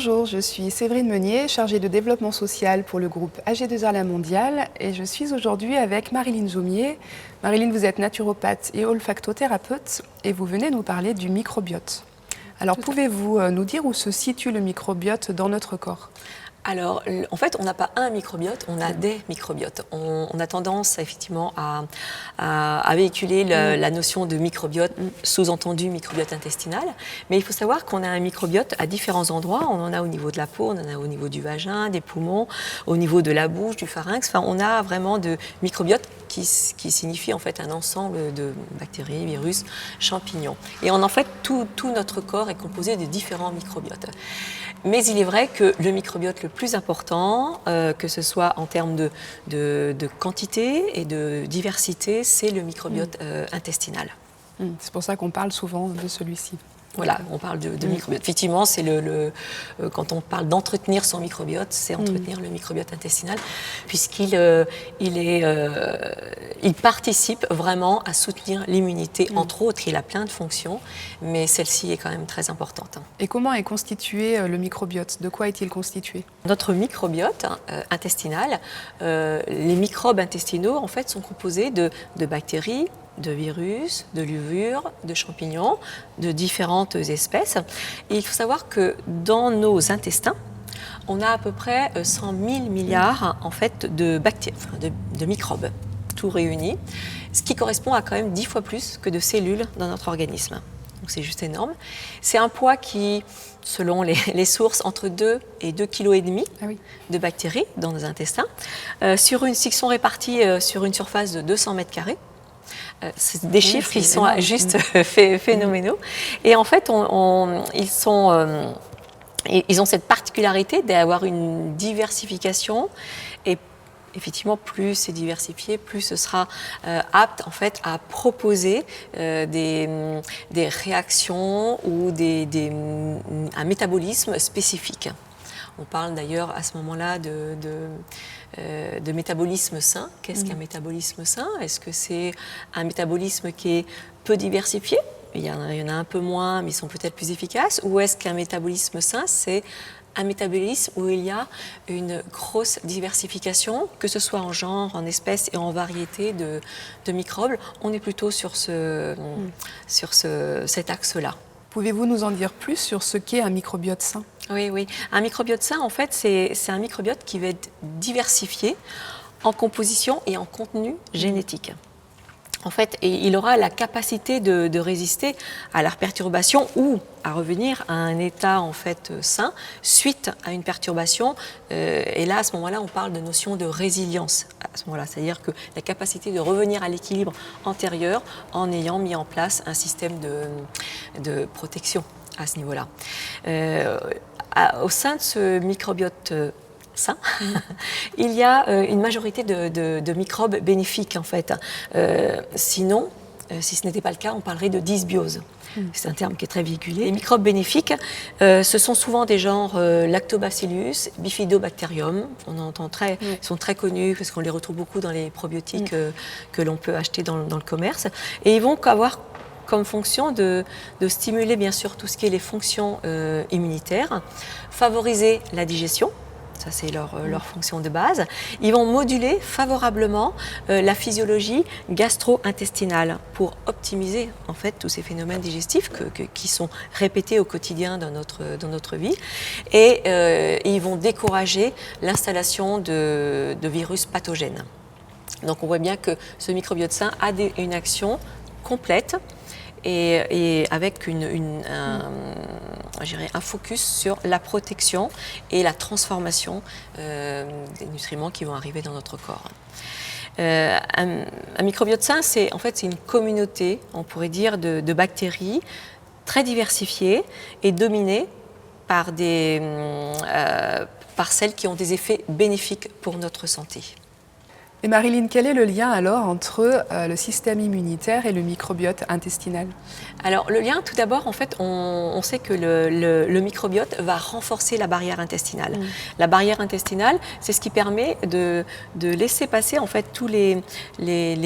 Bonjour, je suis Séverine Meunier, chargée de développement social pour le groupe AG2R La Mondiale et je suis aujourd'hui avec Marilyn Jaumier. Marilyn, vous êtes naturopathe et olfactothérapeute et vous venez nous parler du microbiote. Alors pouvez-vous nous dire où se situe le microbiote dans notre corps ? Alors, en fait, on n'a pas un microbiote, on a des microbiotes. On a tendance, effectivement, à véhiculer la notion de microbiote, sous-entendu microbiote intestinal. Mais il faut savoir qu'on a un microbiote à différents endroits. On en a au niveau de la peau, on en a au niveau du vagin, des poumons, au niveau de la bouche, du pharynx. Enfin, on a vraiment de microbiote qui signifie en fait un ensemble de bactéries, virus, champignons. Et en fait, tout notre corps est composé de différents microbiotes. Mais il est vrai que le microbiote le plus important, que ce soit en termes de quantité et de diversité, c'est le microbiote intestinal. C'est pour ça qu'on parle souvent de celui-ci. Voilà, on parle de microbiote. Effectivement, c'est quand on parle d'entretenir son microbiote, c'est entretenir le microbiote intestinal, puisqu'il il participe vraiment à soutenir l'immunité, entre autres. Il a plein de fonctions, mais celle-ci est quand même très importante. Et comment est constitué le microbiote ? De quoi est-il constitué ? Notre microbiote intestinal, les microbes intestinaux, en fait, sont composés de bactéries, de virus, de levures, de champignons, de différentes espèces. Et il faut savoir que dans nos intestins, on a à peu près 100 000 milliards en fait, de bactéries, de microbes, tout réunis, ce qui correspond à quand même 10 fois plus que de cellules dans notre organisme. Donc c'est juste énorme. C'est un poids qui, selon les sources, entre 2 et 2,5 kg de bactéries dans nos intestins, qui sont répartis sur une surface de 200 mètres carrés. C'est des chiffres qui sont juste phénoménaux. Et en fait, ils ont cette particularité d'avoir une diversification. Et effectivement, plus c'est diversifié, plus ce sera apte en fait, à proposer des réactions ou un métabolisme spécifique. On parle d'ailleurs à ce moment-là de métabolisme sain. Qu'est-ce qu'un métabolisme sain ? Est-ce que c'est un métabolisme qui est peu diversifié ? Il y en a un peu moins, mais ils sont peut-être plus efficaces. Ou est-ce qu'un métabolisme sain, c'est un métabolisme où il y a une grosse diversification, que ce soit en genre, en espèces et en variété de microbes ? On est plutôt sur cet axe-là. Pouvez-vous nous en dire plus sur ce qu'est un microbiote sain ? Oui. Un microbiote sain, en fait, c'est un microbiote qui va être diversifié en composition et en contenu génétique. En fait, il aura la capacité de résister à la perturbation ou à revenir à un état en fait sain suite à une perturbation. Et là, à ce moment-là, on parle de notion de résilience. À ce moment-là, c'est-à-dire que la capacité de revenir à l'équilibre antérieur en ayant mis en place un système de protection à ce niveau-là. Au sein de ce microbiote sain, il y a une majorité de microbes bénéfiques en fait. Sinon, si ce n'était pas le cas, on parlerait de dysbiose. C'est un terme qui est très véhiculé. Les microbes bénéfiques, ce sont souvent des genres Lactobacillus, Bifidobacterium. Ils sont très connus parce qu'on les retrouve beaucoup dans les probiotiques que l'on peut acheter dans le commerce. Et ils vont avoir comme fonction de stimuler bien sûr tout ce qui est les fonctions immunitaires, favoriser la digestion. Ça, c'est leur fonction de base. Ils vont moduler favorablement la physiologie gastro-intestinale pour optimiser en fait tous ces phénomènes digestifs qui sont répétés au quotidien dans notre vie. Et ils vont décourager l'installation de virus pathogènes. Donc on voit bien que ce microbiote sain a une action complète et avec un focus sur la protection et la transformation des nutriments qui vont arriver dans notre corps. Un microbiote sain, c'est une communauté, on pourrait dire, de bactéries très diversifiées et dominées par celles qui ont des effets bénéfiques pour notre santé. Et Marilyn, quel est le lien alors entre le système immunitaire et le microbiote intestinal? Alors le lien, tout d'abord, en fait, on sait que le microbiote va renforcer la barrière intestinale. La barrière intestinale, c'est ce qui permet de laisser passer en fait tous les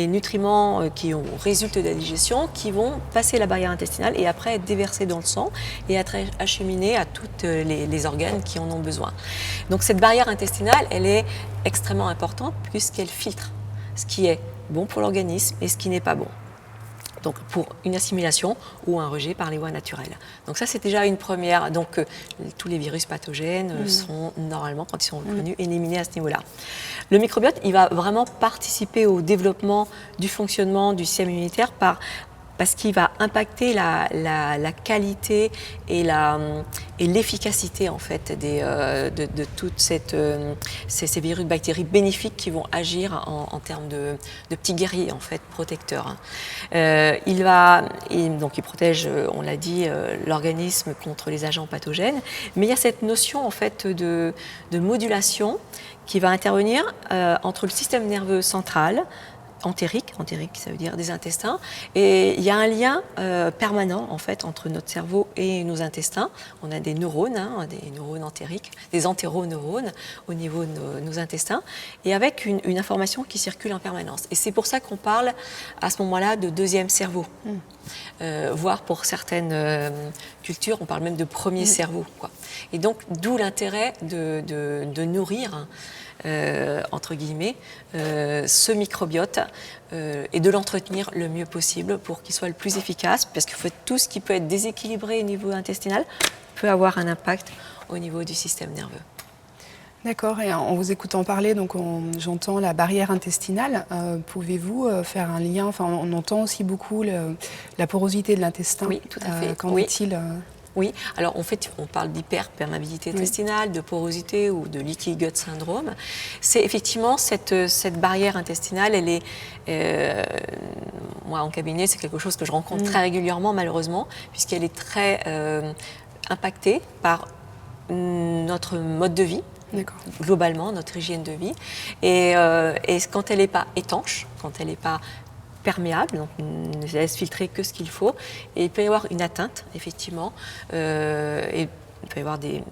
nutriments qui résultent de la digestion, qui vont passer la barrière intestinale et après être déversés dans le sang et être acheminés à tous les organes qui en ont besoin. Donc cette barrière intestinale, elle est extrêmement importante puisqu'elle filtre ce qui est bon pour l'organisme et ce qui n'est pas bon. Donc pour une assimilation ou un rejet par les voies naturelles. Donc ça, c'est déjà une première. Donc tous les virus pathogènes sont normalement, quand ils sont reconnus, éliminés à ce niveau-là. Le microbiote, il va vraiment participer au développement du fonctionnement du système immunitaire parce qu'il va impacter la qualité et l'efficacité en fait de toutes ces virus, bactéries bénéfiques qui vont agir en termes de petits guerriers en fait protecteurs. Il protège, on l'a dit, l'organisme contre les agents pathogènes, mais il y a cette notion en fait de modulation qui va intervenir entre le système nerveux central, entérique, ça veut dire des intestins, et il y a un lien permanent en fait entre notre cerveau et nos intestins. On a des neurones, des neurones entériques, des entéroneurones au niveau de nos intestins, et avec une information qui circule en permanence. Et c'est pour ça qu'on parle à ce moment-là de deuxième cerveau, voire pour certaines cultures, on parle même de premier cerveau, quoi. Et donc d'où l'intérêt de nourrir entre guillemets, ce microbiote et de l'entretenir le mieux possible pour qu'il soit le plus efficace, parce que tout ce qui peut être déséquilibré au niveau intestinal peut avoir un impact au niveau du système nerveux. D'accord, et en vous écoutant parler, donc j'entends la barrière intestinale. Pouvez-vous faire un lien, enfin on entend aussi beaucoup la porosité de l'intestin. Oui, tout à fait. Qu'en est-il Oui, alors en fait, on parle d'hyperperméabilité intestinale, de porosité ou de leaky gut syndrome. C'est effectivement cette barrière intestinale, elle est, moi en cabinet, c'est quelque chose que je rencontre très régulièrement malheureusement, puisqu'elle est très impactée par notre mode de vie. Globalement, notre hygiène de vie. Et quand elle n'est pas étanche, quand elle n'est pas perméable, donc ne laisse filtrer que ce qu'il faut, et il peut y avoir une atteinte, effectivement, et il peut y avoir des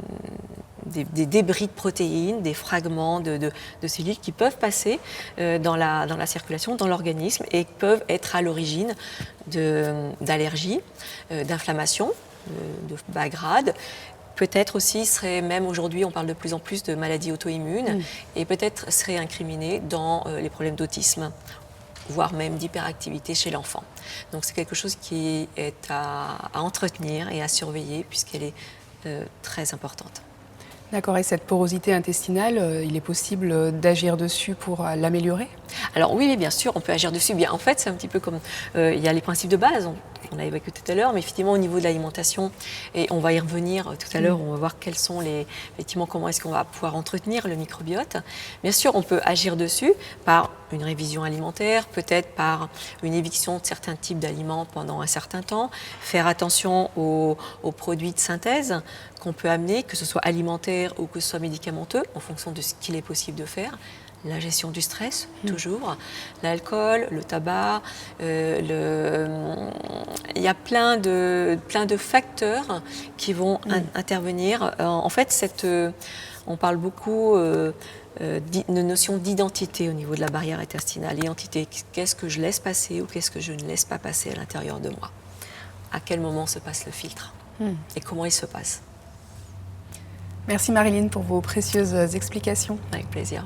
débris de protéines, des fragments de cellules qui peuvent passer dans la circulation, dans l'organisme, et peuvent être à l'origine d'allergies, d'inflammations de bas grade. Peut-être aussi serait, même aujourd'hui, on parle de plus en plus de maladies auto-immunes, et peut-être serait incriminé dans les problèmes d'autisme, voire même d'hyperactivité chez l'enfant. Donc c'est quelque chose qui est à entretenir et à surveiller puisqu'elle est très importante. D'accord, et cette porosité intestinale, il est possible d'agir dessus pour l'améliorer? Alors oui, bien sûr, on peut agir dessus. Bien, en fait, c'est un petit peu comme, il y a les principes de base, on a évoqué tout à l'heure, mais effectivement au niveau de l'alimentation, et on va y revenir tout à l'heure, on va voir quels sont effectivement, comment est-ce qu'on va pouvoir entretenir le microbiote. Bien sûr, on peut agir dessus par une révision alimentaire, peut-être par une éviction de certains types d'aliments pendant un certain temps, faire attention aux produits de synthèse qu'on peut amener, que ce soit alimentaire ou que ce soit médicamenteux, en fonction de ce qu'il est possible de faire. La gestion du stress, toujours, l'alcool, le tabac, il y a plein de facteurs qui vont intervenir. En fait, on parle beaucoup de notion d'identité au niveau de la barrière intestinale. L'identité, qu'est-ce que je laisse passer ou qu'est-ce que je ne laisse pas passer à l'intérieur de moi? À quel moment se passe le filtre? Et comment il se passe? Merci Marilyn pour vos précieuses explications. Avec plaisir.